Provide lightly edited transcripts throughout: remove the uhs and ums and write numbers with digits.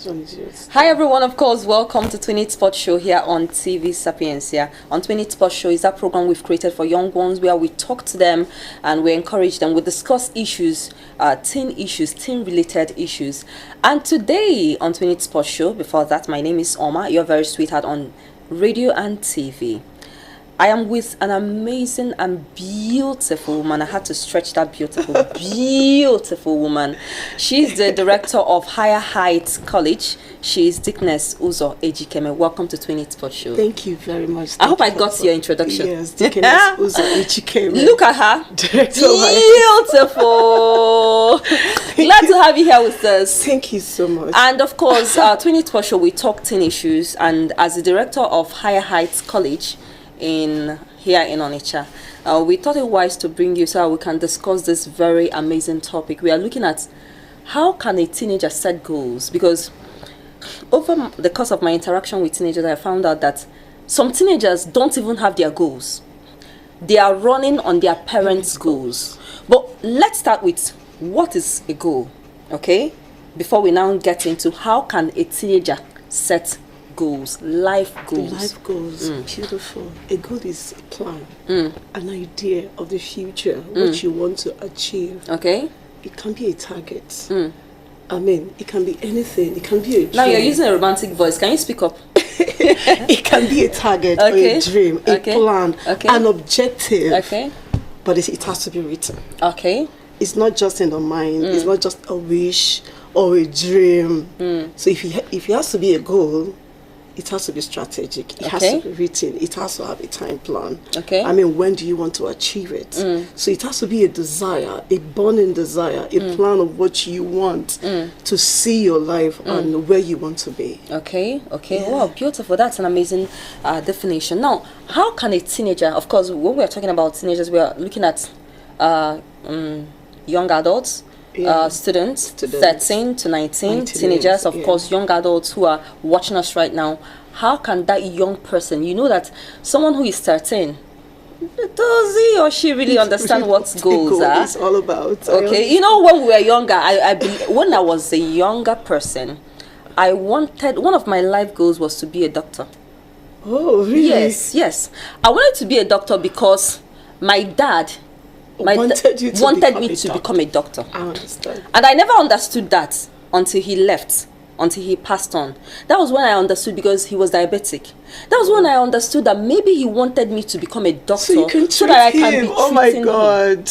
Hi everyone, of course, welcome to 20 Sports Show here on TV Sapiencia. On 20 Sports Show is that program we've created for young ones where we talk to them and we encourage them. We discuss issues, teen related issues. And today on 20 Sports Show, before that, my name is Oma, your very sweetheart on radio and TV. I am with an amazing and beautiful woman. I had to stretch that beautiful woman. She's the director of Higher Heights College. She's Deaconess Ejikeme. Welcome to 20 Sports Show. Thank you very much. I hope I got your introduction. Yes, Deaconess Ejikeme. Look at her. Director beautiful. Glad to have you here with us. Thank you so much. And of course, 20 Sports Show, we talk teen issues. And as the director of Higher Heights College, here in Onitsha, we thought it wise to bring you so we can discuss this very amazing topic. We are looking at how can a teenager set goals, because over the course of my interaction with teenagers, I found out that some teenagers don't even have their goals. They are running on their parents' goals. But let's start with what is a goal, okay? Before we now get into how can a teenager set goals, life goals. Beautiful. A goal is a plan, an idea of the future, what you want to achieve. Okay. It can be a target. I mean, it can be anything. It can be a dream. Now you're using a romantic voice. Can you speak up? It can be a target or a dream, a plan, an objective. Okay. But it has to be written. Okay. It's not just in the mind. It's not just a wish or a dream. So if it has to be a goal, it has to be strategic. It has to be written. It has to have a time plan. Okay. I mean, when do you want to achieve it? So it has to be a desire, a burning desire, a plan of what you want to see your life and where you want to be. Okay. Yeah. Wow, beautiful. That's an amazing definition. Now, how can a teenager, of course, when we're talking about teenagers, we are looking at young adults, students 13 to 19 teenagers, of course, young adults who are watching us right now. How can that young person, you know that someone who is 13, does he or she really understand what goals are? It's all about. Okay, you know, when we were younger, when I was a younger person, one of my life goals was to be a doctor. Oh, really? Yes. I wanted to be a doctor because my dad wanted me to become a doctor. I understand. And I never understood that until he left, until he passed on. That was when I understood, because he was diabetic. That was when I understood that maybe he wanted me to become a doctor so that I can be treating him. Oh my God.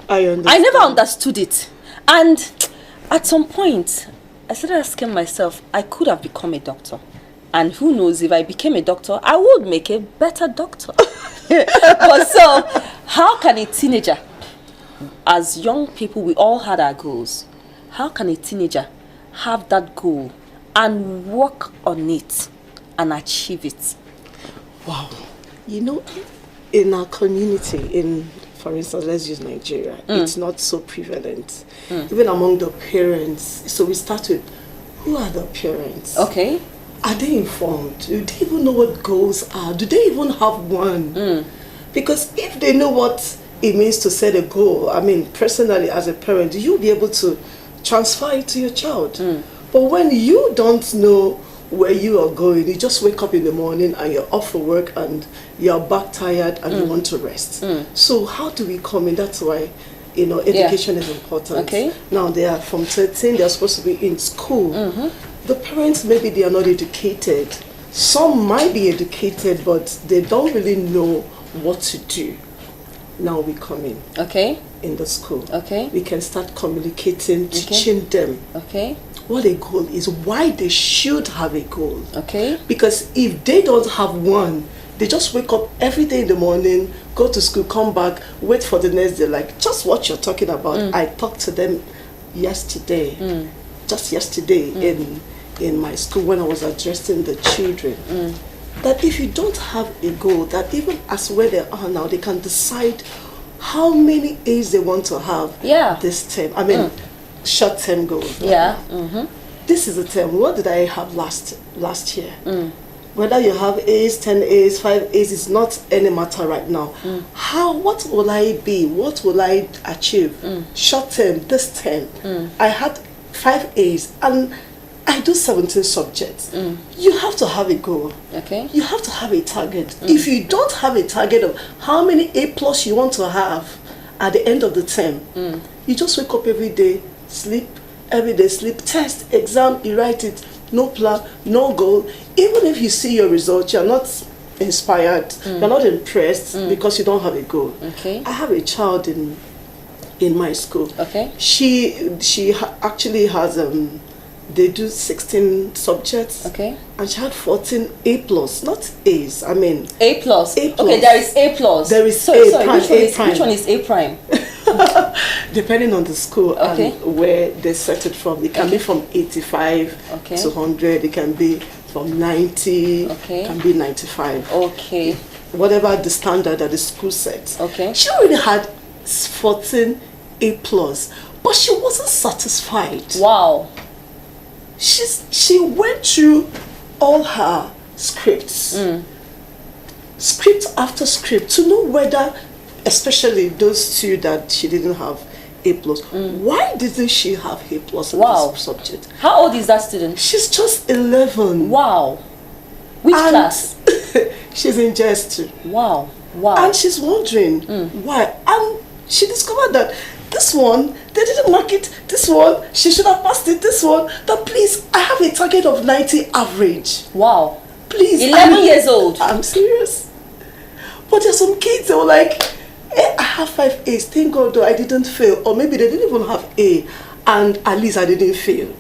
I understand. I never understood it. And at some point, I started asking myself, I could have become a doctor. And who knows, if I became a doctor, I would make a better doctor. But so, how can a teenager, as young people, we all had our goals. How can a teenager have that goal and work on it and achieve it? Wow. You know, in our community, for instance, let's use Nigeria, it's not so prevalent. Even among the parents. So we start with, who are the parents? Okay. Are they informed? Do they even know what goals are? Do they even have one? Because if they know what it means to set a goal, I mean, personally as a parent, you'll be able to transfer it to your child. But when you don't know where you are going, you just wake up in the morning and you're off for work and you're back tired and you want to rest. So how do we come in? That's why, you know, education is important. Okay. Now they are from 13, they're supposed to be in school. The parents, maybe they are not educated. Some might be educated, but they don't really know what to do. Now we come in. Okay. In the school. Okay. We can start communicating, teaching them. Okay. What a goal is, why they should have a goal. Okay. Because if they don't have one, they just wake up every day in the morning, go to school, come back, wait for the next day. Like, just what you're talking about. I talked to them yesterday. Just yesterday in my school when I was addressing the children, that if you don't have a goal, that even as where they are now, they can decide how many A's they want to have this term. I mean, short-term goals. This is the term. What did I have last year? Whether you have A's, 10 A's, 5 A's, is not any matter right now. What will I be? What will I achieve? Short term, this term, I had 5 A's, and I do 17 subjects. You have to have a goal. Okay. You have to have a target. If you don't have a target of how many A+ you want to have at the end of the term, you just wake up every day, sleep, every day sleep, test, exam, you write it, no plan, no goal. Even if you see your results, you're not inspired, you're not impressed because you don't have a goal. Okay. I have a child in my school. Okay. She actually has they do 16 subjects. Okay. And she had 14 A+, not A's. I mean A+. A+. Okay, there is A+. There is sorry, prime, which one is A prime? Depending on the school Okay. and where they set it from. It can be from 85 Okay. to 100. It can be from 90. Okay. It can be 95. Okay. Whatever the standard that the school sets. Okay. She already had 14 A+, but she wasn't satisfied. Wow. She went through all her scripts, script after script, to know whether, especially those two that she didn't have A+, why didn't she have A+ in this subject? How old is that student? She's just 11. Wow. Which class? She's in JS2. Wow. Wow. And she's wondering why. And she discovered that this one, they didn't mark it. This one, she should have passed it. This one, that please, I have a target of 90 average. Wow. Please. 11 years old. I'm serious. But there's some kids that were like, I have 5 A's. Thank God though I didn't fail. Or maybe they didn't even have A. And at least I didn't fail.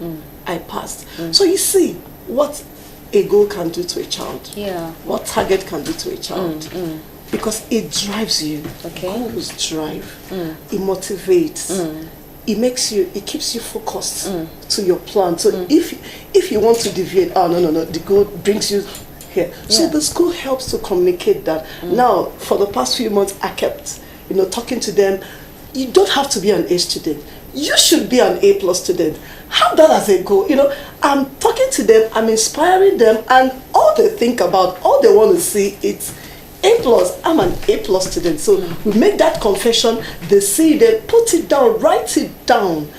I passed. So you see what a goal can do to a child. Yeah. What target can do to a child. Because it drives you. Okay. Goals drive. It motivates. It keeps you focused to your plan. So if you want to deviate, no, the goal brings you here. So the school helps to communicate that. Now, for the past few months, I kept, talking to them. You don't have to be an A student. You should be an A+ student. Have that as a goal. I'm talking to them, I'm inspiring them, and all they think about, all they want to see, it's A+. I'm an A+ student. So we make that confession, they see it, put it down, write it down.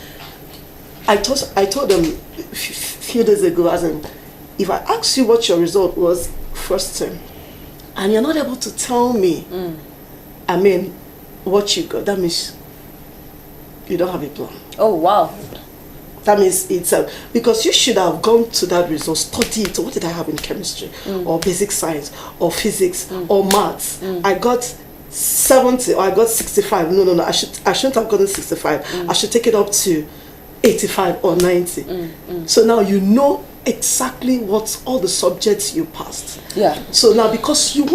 I told them a few days ago, as in, if I ask you what your result was first term, and you're not able to tell me, what you got, that means you don't have a plan. Oh, wow. That means it's because you should have gone to that result, study it. So what did I have in chemistry, or basic science, or physics, or maths? I got 70 or I got 65. No. I shouldn't have gotten 65. I should take it up to 85 or 90. So now you know exactly what all the subjects you passed. Yeah. So now because you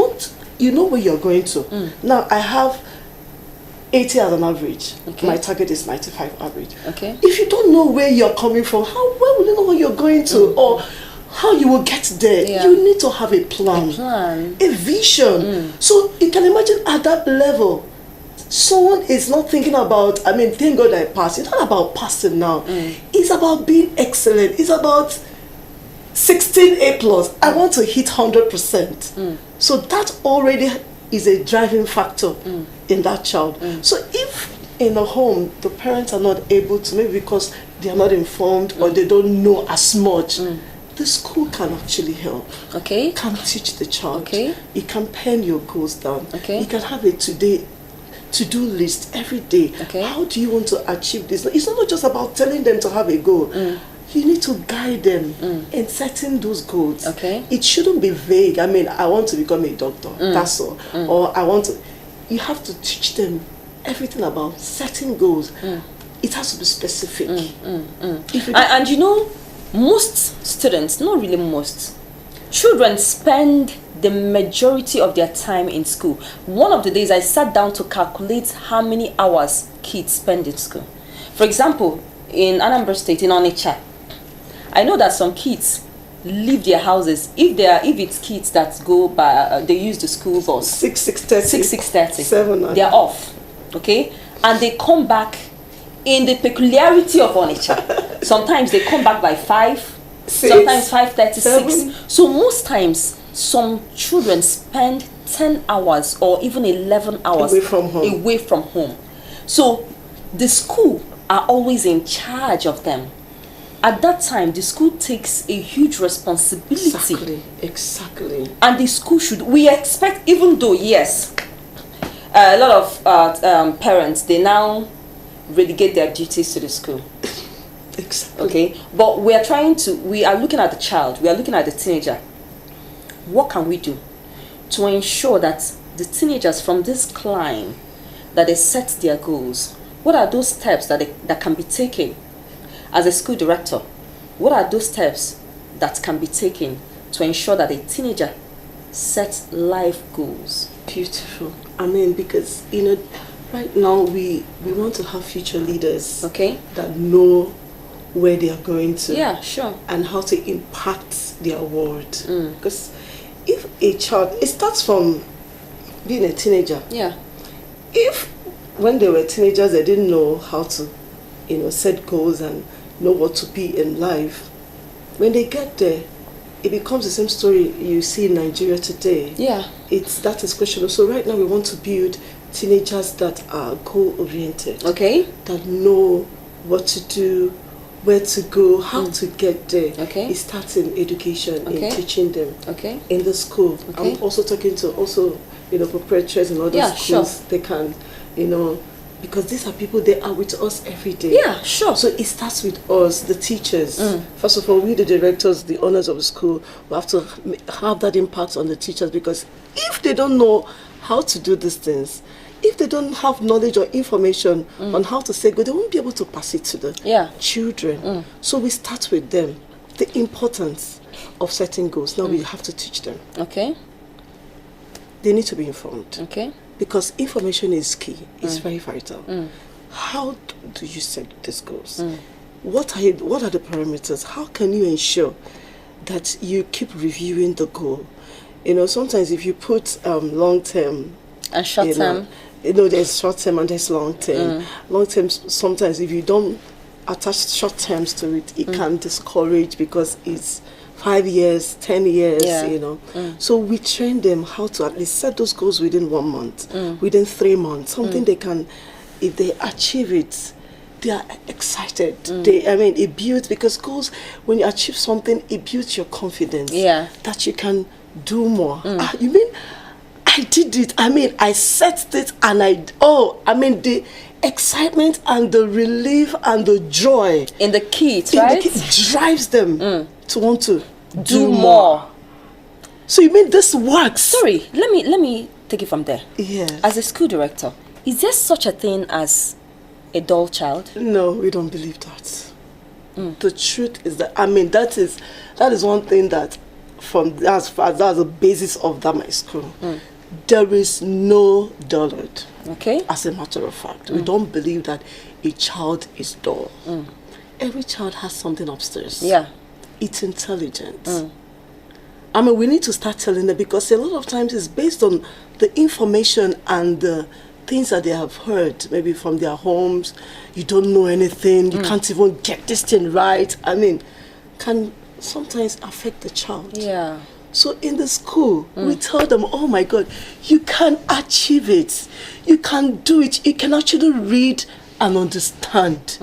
know where you're going to. Now I have 80 as an average. Okay. My target is 95 average. Okay. If you don't know where you're coming from, where will you know where you're going to, or how you will get there? Yeah. You need to have a plan, A vision. So you can imagine at that level, someone is not thinking about, thank God I passed. It's not about passing now. It's about being excellent. It's about 16 A+. I want to hit 100%. So that already is a driving factor in that child. So if in a home the parents are not able to, maybe because they are not informed or they don't know as much, the school can actually help. Okay. Can teach the child. Okay. It can pen your goals down. Okay. You can have a to-do list every day. Okay. How do you want to achieve this? It's not just about telling them to have a goal. You need to guide them in setting those goals. Okay. It shouldn't be vague. I want to become a doctor. That's all. Or I want to. You have to teach them everything about setting goals. It has to be specific. And most students, not really most, children spend the majority of their time in school. One of the days I sat down to calculate how many hours kids spend in school. For example, in Anambra State, in Onitsha, I know that some kids leave their houses, if it's kids that go by, they use the school bus, 6:30, 7, they're off, okay, and they come back in the peculiarity of Onitsha. Sometimes they come back by 5, 6, sometimes 5:30, 6. 7. So most times, some children spend 10 hours or even 11 hours away from home. So the school are always in charge of them. at that time, the school takes a huge responsibility. Exactly. And the school should, we expect, even though, yes, a lot of parents, they now relegate their duties to the school. Exactly. Okay, but we are looking at the child, we are looking at the teenager. What can we do to ensure that the teenagers from this climb, that they set their goals? What are those steps that can be taken as a school director? What are those steps that can be taken to ensure that a teenager sets life goals? Beautiful. I mean, because, right now we want to have future leaders, okay, that know where they are going to. Yeah, sure. And how to impact their world. Because if a child, it starts from being a teenager. Yeah. If when they were teenagers they didn't know how to, set goals and know what to be in life, when they get there, it becomes the same story you see in Nigeria today. Yeah. That is questionable. So right now we want to build teenagers that are goal-oriented. Okay. That know what to do, where to go, how to get there. Okay. It starts in education, okay, in teaching them. Okay. In the school. Okay. I'm also talking to preparatories and other schools. Sure. They can, because these are people, they are with us every day. Yeah, sure. So it starts with us, the teachers. First of all, we the directors, the owners of the school, we have to have that impact on the teachers, because if they don't know how to do these things, if they don't have knowledge or information on how to say go, they won't be able to pass it to the children. So we start with them, the importance of setting goals. Now we have to teach them. Okay. They need to be informed. Okay. Because information is key. It's very vital. How do you set these goals? What are the parameters? How can you ensure that you keep reviewing the goal? Sometimes if you put long term and short term, there's short term and there's long term. Long term, sometimes if you don't attach short terms to it, it can discourage, because it's 5 years, 10 years, So we train them how to at least set those goals within 1 month, within 3 months, something they can, if they achieve it, they are excited. It builds, because goals, when you achieve something, it builds your confidence that you can do more. You mean, I did it. I set it, and the excitement and the relief and the joy in the kids, right? The kid drives them to want to do more. So you mean this works? Sorry, let me take it from there. Yes. As a school director, is there such a thing as a dull child? No, we don't believe that. The truth is that that is one thing that that's the basis of that my school. There is no dullard. Okay. As a matter of fact, we don't believe that a child is dull. Every child has something upstairs. Yeah. It's intelligent. We need to start telling them, because a lot of times it's based on the information and the things that they have heard, maybe from their homes. You don't know anything, you can't even get this thing right. Can sometimes affect the child. Yeah. So in the school, we tell them, oh my God, you can achieve it. You can do it. You can actually read and understand.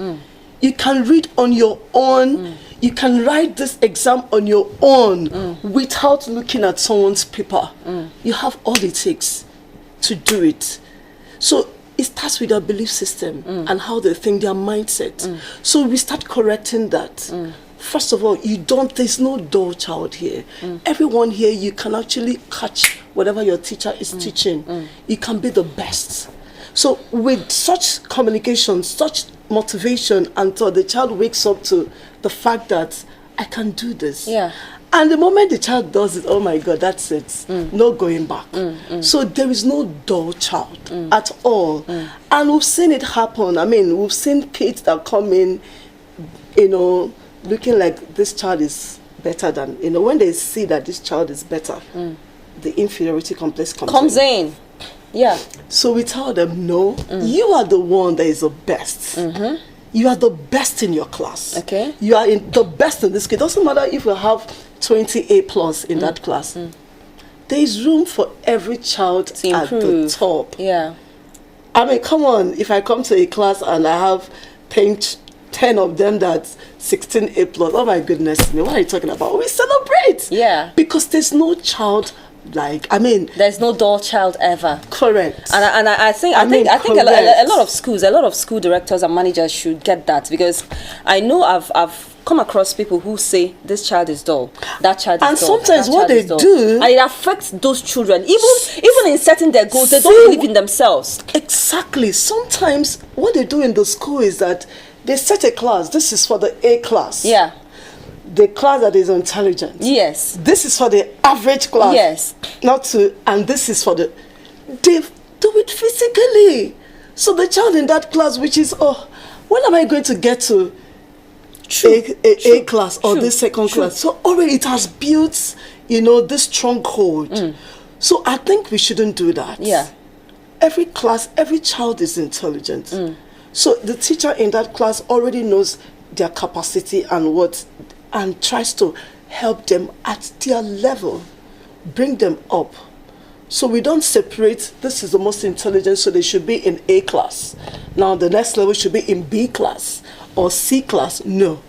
You can read on your own. You can write this exam on your own without looking at someone's paper. You have all it takes to do it. So it starts with their belief system and how they think, their mindset. So we start correcting that. First of all, there's no dull child here. Everyone here, you can actually catch whatever your teacher is teaching. You can be the best. So with such communication, such motivation, until the child wakes up to the fact that I can do this. Yeah. And the moment the child does it, oh my God, that's it. No going back. So there is no dull child at all. And we've seen it happen. We've seen kids that come in, looking like this child is better than, when they see that this child is better, the inferiority complex comes in. Yeah. So we tell them, no, you are the one that is the best. You are the best in your class. Okay. You are the best in this class. It doesn't matter if you have 20 A+ in that class. There is room for every child to at improve. the top. Yeah. Come on, if I come to a class and I have 10 10 of them that's 16 A plus. Oh my goodness me, what are you talking about? We celebrate. Yeah. Because there's no child there's no dull child ever. Correct. And I think a lot of school directors and managers should get that, because I know I've come across people who say this child is dull, that child is dull. And sometimes what they do, and it affects those children, even in setting their goals, they don't believe in themselves. Exactly. Sometimes what they do in the school is that they set a class. This is for the A class. Yeah. The class that is intelligent. Yes. This is for the average class. Yes. And this is for the. They do it physically. So the child in that class, which is, when am I going to get to A class or this second class? So already it has built, this stronghold. So I think we shouldn't do that. Yeah. Every class, every child is intelligent. So the teacher in that class already knows their capacity and tries to help them at their level, bring them up. So we don't separate, this is the most intelligent, so they should be in A class. Now the next level should be in B class or C class. No,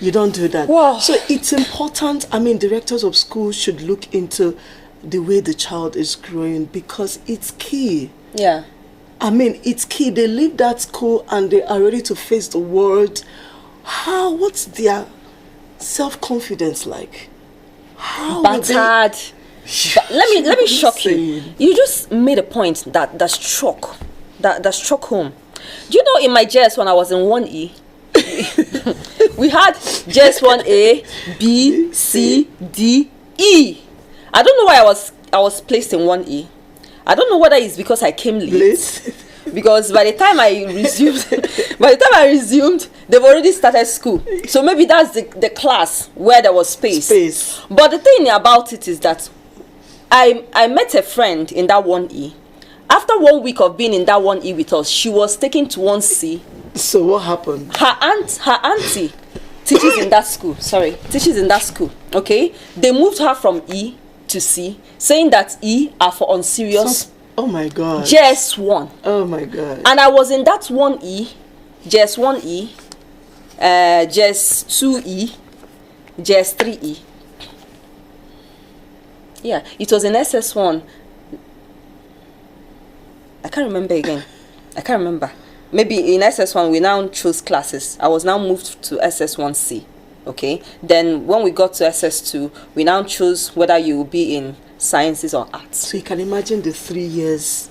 you don't do that. Wow. So it's important, directors of schools should look into the way the child is growing, because it's key. Yeah. It's key. They leave that school and they are ready to face the world. What's their self-confidence like? How battered. Let me shock you. You just made a point that struck home. Do you know, in my JS when I was in 1E, we had JS 1A, B, C, D, E. I don't know why I was placed in 1E. I don't know whether it's because I came late. Because by the time I resumed, they've already started school. So maybe that's the class where there was space. But the thing about it is that I met a friend in that 1E. After 1 week of being in that 1E with us, she was taken to 1C. So what happened? Her auntie teaches in that school. Okay? They moved her from E to C, saying that E are for unserious. Oh my God. JS 1. Oh my God. And I was in that 1E, JS 1E, JS 2E, JS 3E. Yeah, it was in SS1. I can't remember again. Maybe in SS1 we now chose classes. I was now moved to SS1C. Okay. Then when we got to SS2, we now chose whether you will be in sciences or arts. So you can imagine the 3 years.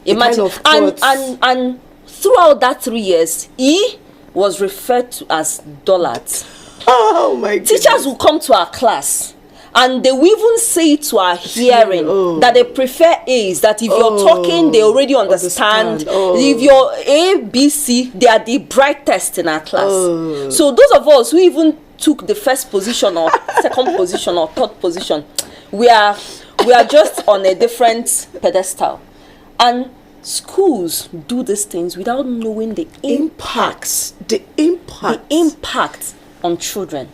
Imagine, and throughout that 3 years, E was referred to as dullards. Oh my God. Teachers will come to our class and they will even say to our hearing that they prefer A's, that if you're talking, they already understand. If you're A, B, C, they are the brightest in our class. So those of us who even took the first position or second position or third position, we are just on a different pedestal. And schools do these things without knowing the impact on children.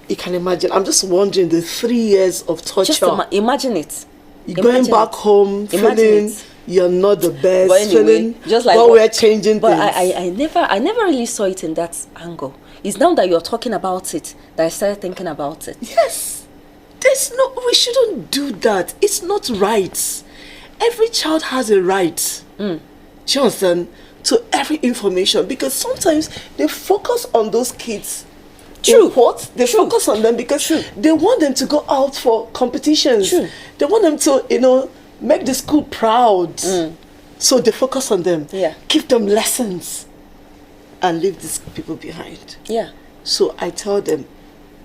You can imagine. I'm just wondering the 3 years of torture. Just imagine it. You're going back home feeling you're not the best. But anyway, feeling just like we're changing but things. I never really saw it in that angle. It's now that you're talking about it that I started thinking about it. Yes. We shouldn't do that. It's not right. Every child has a right. Do you understand? To every information, because sometimes they focus on those kids. True. They focus on them because they want them to go out for competitions. True. They want them to, make the school proud. So they focus on them. Yeah. Give them lessons and leave these people behind. Yeah. So I tell them,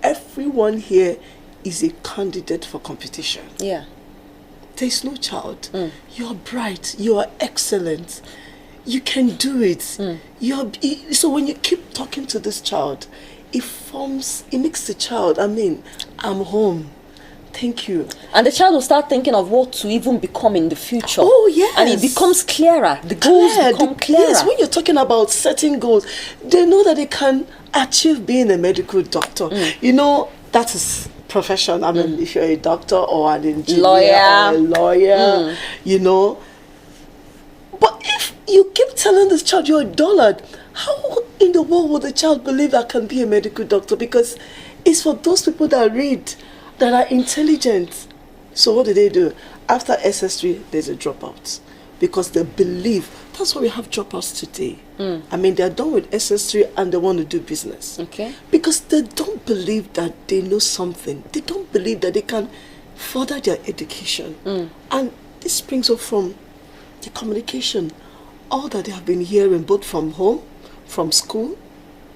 everyone here is a candidate for competition. Yeah. There's no child. You're bright. You are excellent. You can do it. So when you keep talking to this child, it makes the child, I'm home. Thank you. And the child will start thinking of what to even become in the future. Oh, yes. And it becomes clearer. The goals become clearer. Yes, when you're talking about setting goals, they know that they can achieve being a medical doctor. That is profession. If you're a doctor or an engineer or a lawyer, But if you keep telling this child you're a dullard. How in the world would the child believe I can be a medical doctor? Because it's for those people that read, that are intelligent. So what do? After SS3, there's a dropout. Because they believe, that's why we have dropouts today. I mean, they're done with SS3 and they want to do business. Okay. Because they don't believe that they know something. They don't believe that they can further their education. And this springs up from the communication. All that they have been hearing, both from home, from school,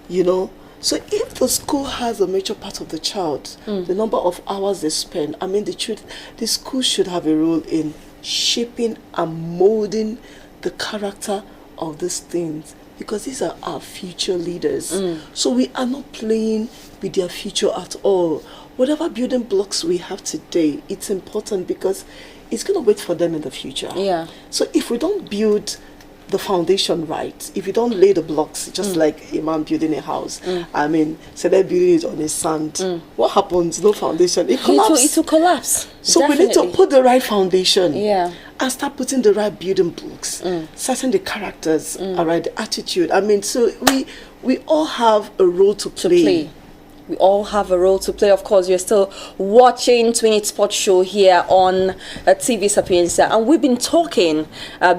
you know. So if the school has a major part of the child, the number of hours they spend, I mean, the school should have a role in shaping and molding the character of these things, because these are our future leaders. So we are not playing with their future at all. Whatever building blocks we have today, it's important because it's going to wait for them in the future. Yeah. So if we don't build the foundation right, if you don't lay the blocks, just like a man building a house, I mean, so they're building it on a sand, what happens? No foundation, it collapses. It will collapse. So Definitely. we need to put the right foundation, Yeah, and start putting the right building blocks, setting the characters, all right, the attitude. I mean, so we all have a role to play. We all have a role to play. Of course, you're still watching Twin Sports Show here on TV Sapienza, and we've been talking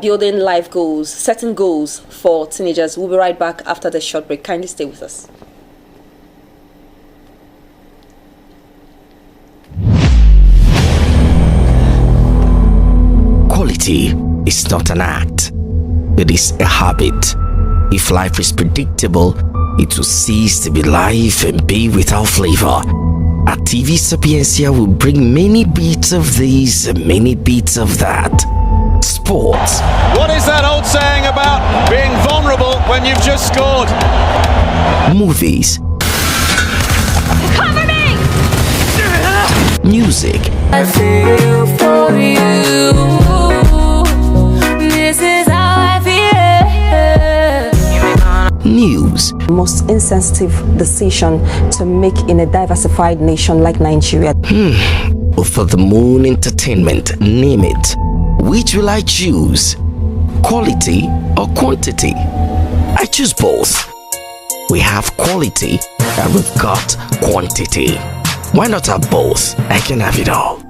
building life goals, setting goals for teenagers. We'll be right back after the short break. Kindly stay with us. Quality is not an act, it is a habit. If life is predictable, it will cease to be life and be without flavor. At TV Sapienza, we bring many bits of this and many bits of that. Sports. What is that old saying about being vulnerable when you've just scored? Movies. Cover me! Music. I feel for you. This is how I feel. News. Most insensitive decision to make in a diversified nation like Nigeria. For the moon entertainment, name it. Which will I choose? Quality or quantity? I choose both. We have quality and we've got quantity. Why not have both? I can have it all. But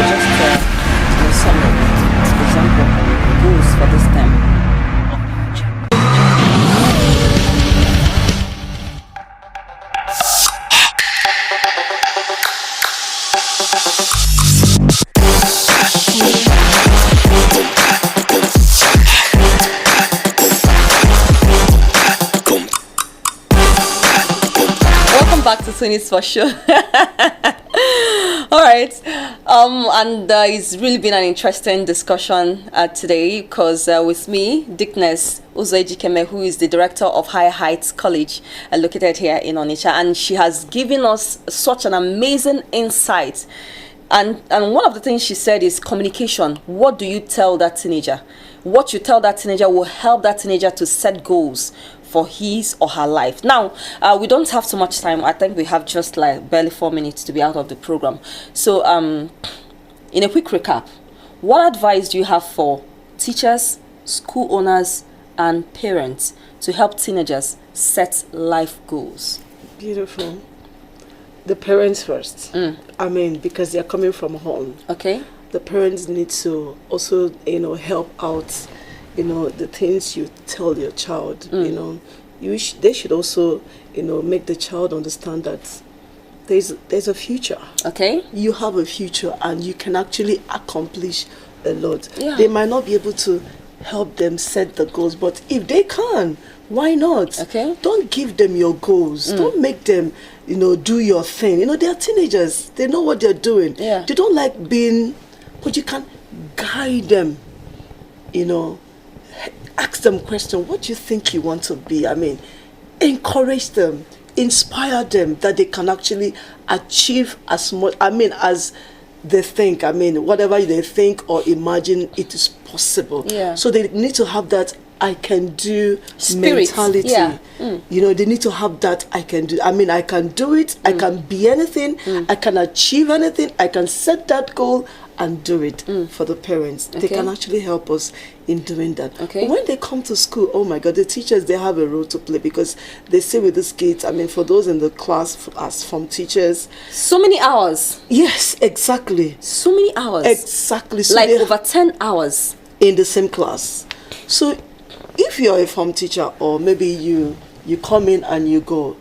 just to sum up, for example, goals for this term. Back to Twin Sports Show. All right, and it's really been an interesting discussion today, because with me, Deaconess Ejikeme, who is the director of Higher Heights College, located here in Onitsha, and she has given us such an amazing insight. And one of the things she said is communication. What do you tell that teenager? What you tell that teenager will help that teenager to set goals for his or her life. Now, we don't have too much time. I think we have just like barely 4 minutes to be out of the program. So, in a quick recap, what advice do you have for teachers, school owners, and parents to help teenagers set life goals? Beautiful. The parents first. I mean, because they're coming from home. Okay. The parents need to also, help out, the things you tell your child, they should also, make the child understand that there's a future. Okay. You have a future and you can actually accomplish a lot. Yeah. They might not be able to help them set the goals, but if they can, why not? Okay. Don't give them your goals. Don't make them, do your thing. They are teenagers. They know what they're doing. Yeah. They don't like being, but you can guide them, ask them questions. What do you think you want to be? I mean, encourage them, inspire them that they can actually achieve as much, as they think. Whatever they think or imagine, it is possible. Yeah. So they need to have that I can do Spirit. mentality. Yeah. They need to have that I can do. I can do it. I can be anything. I can achieve anything. I can set that goal and do it for the parents. They can actually help us in doing that. Okay. But when they come to school, oh my God, the teachers, they have a role to play because they say with these kids, I mean, for those in the class as from teachers. So many hours. Yes, exactly. So many hours. Exactly. So like over 10 hours. in the same class. So if you're a form teacher or maybe you come in and you go,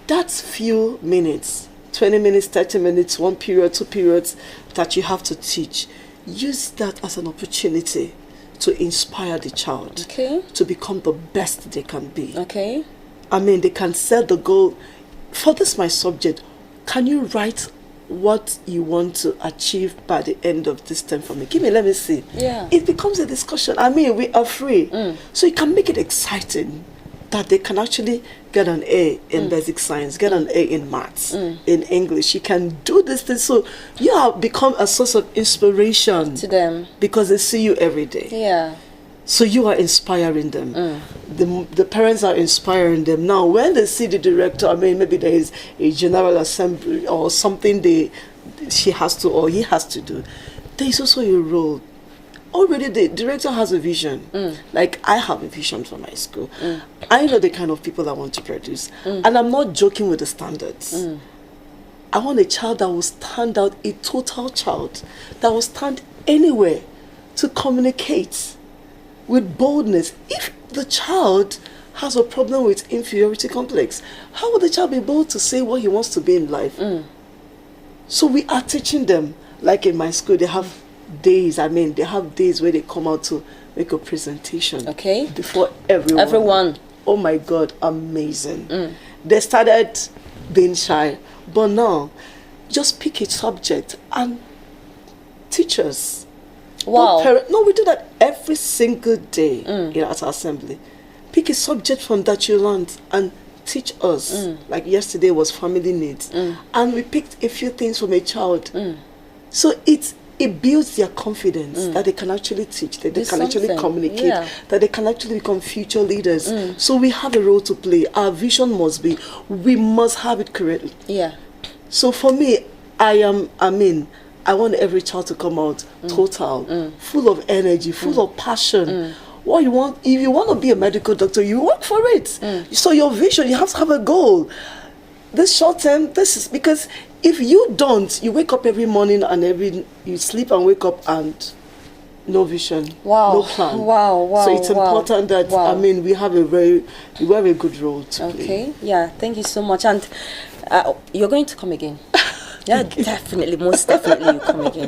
that's few minutes, 20 minutes, 30 minutes, 1 period, 2 periods that you have to teach. Use that as an opportunity to inspire the child to become the best they can be. Okay. I mean, they can set the goal. For this, my subject, can you write what you want to achieve by the end of this term for me? Let me see. Yeah. It becomes a discussion. I mean, we are free. So you can make it exciting that they can actually get an A in basic science, get an A in maths, in English. You can do this thing. So you have become a source of inspiration To them. because they see you every day. Yeah. So you are inspiring them. The parents are inspiring them. Now, when they see the director, I mean, maybe there is a general assembly or something she has to or he has to do. There is also a role. Already the director has a vision. Like I have a vision for my school. I know the kind of people I want to produce. And I'm not joking with the standards. I want a child that will stand out, a total child that will stand anywhere to communicate with boldness. If the child has a problem with inferiority complex, how would the child be bold to say what he wants to be in life? So we are teaching them, like in my school, they have days, they have days where they come out to make a presentation before everyone. Oh my God, amazing. They started being shy, but now just pick a subject and teach us. Wow. No, we do that every single day at our assembly. Pick a subject from that you learned and teach us. Like yesterday was family needs. And we picked a few things from a child. So it builds their confidence that they can actually teach, that they can actually communicate, that they can actually become future leaders. So we have a role to play. Our vision must be, we must have it correctly. Yeah. So for me, I want every child to come out total, full of energy, full of passion. What you want, if you want to be a medical doctor, you work for it. So your vision, you have to have a goal. This short term, this is because if you don't, you wake up every morning and you sleep and wake up and no vision, no plan. Wow. So it's important that we have a very good role to play. Okay. Yeah. Thank you so much. And you're going to come again. Yeah, definitely, most definitely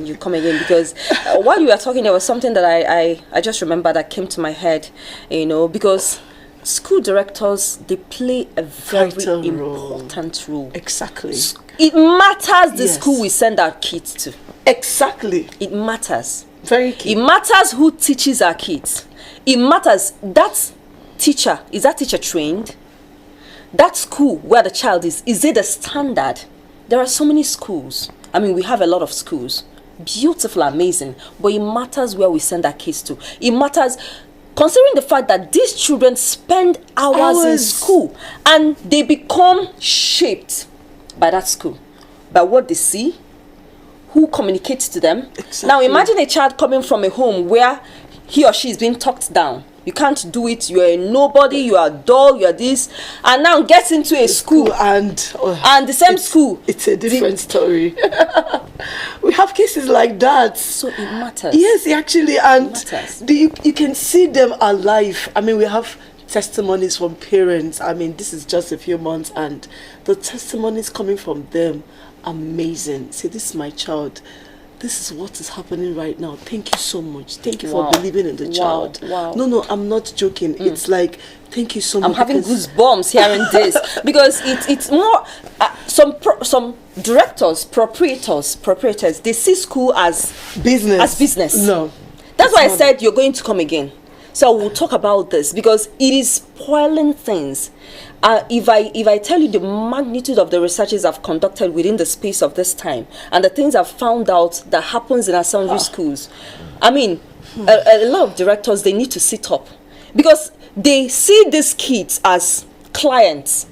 you come again because while you were talking, there was something that I just remember that came to my head, because school directors, they play a very important role. Exactly. It matters the school we send our kids to. Exactly. It matters. Very key. It matters who teaches our kids. It matters is that teacher trained? That school where the child is it a standard? There are so many schools. We have a lot of schools. Beautiful, amazing. But it matters where we send our kids to. It matters considering the fact that these children spend hours in school and they become shaped by that school, by what they see, who communicates to them. Exactly. Now imagine a child coming from a home where he or she is being talked down. You can't do it. You are a nobody. You are dull. You are this, and now gets into a school and the same school. It's a different story. We have cases like that. So it matters. Yes, actually, and you can see them alive. We have testimonies from parents. This is just a few months, and the testimonies coming from them, amazing. Say, this is my child. This is what is happening right now. Thank you so much. Thank you for believing in the child. Wow. No, I'm not joking. It's like, thank you so much. I'm having goosebumps hearing this because it's more some directors, proprietors, they see school as business. No. That's why I said you're going to come again. So we'll talk about this because it is spoiling things. If I tell you the magnitude of the researches I've conducted within the space of this time and the things I've found out that happens in our secondary schools, a lot of directors, they need to sit up because they see these kids as clients.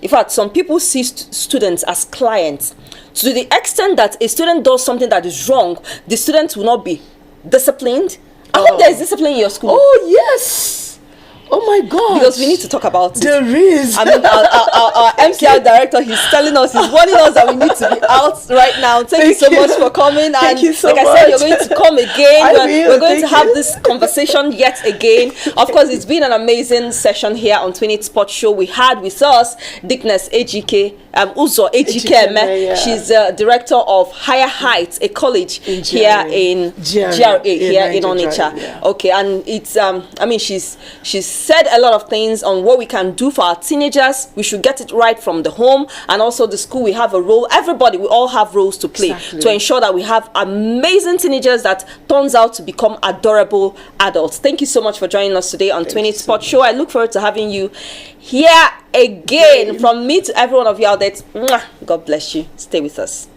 In fact, some people see students as clients. to the extent that a student does something that is wrong, the student will not be disciplined. I hope there is discipline in your school. Oh, yes. Oh my God! Because we need to talk about it. There is. I mean, our MCR director, he's telling us, he's warning us that we need to be out right now. Thank you so much for coming. Thank you so much. I said, you're going to come again. We're going to have this conversation yet again. Of course, it's been an amazing session here on 20 Sports Show. We had with us Deaconess Ejikeme. Yeah. She's director of Higher Heights, a college here in GRA, here in Onitsha. Yeah. Okay, and it's I mean, she's said a lot of things on what we can do for our teenagers. We should get it right from the home, and also the school. We have a role. Everybody, we all have roles to play to ensure that we have amazing teenagers that turns out to become adorable adults. Thank you so much for joining us today on 20 Sports Show. I look forward to having you here again. From me to every one of you out there, God bless you. Stay with us.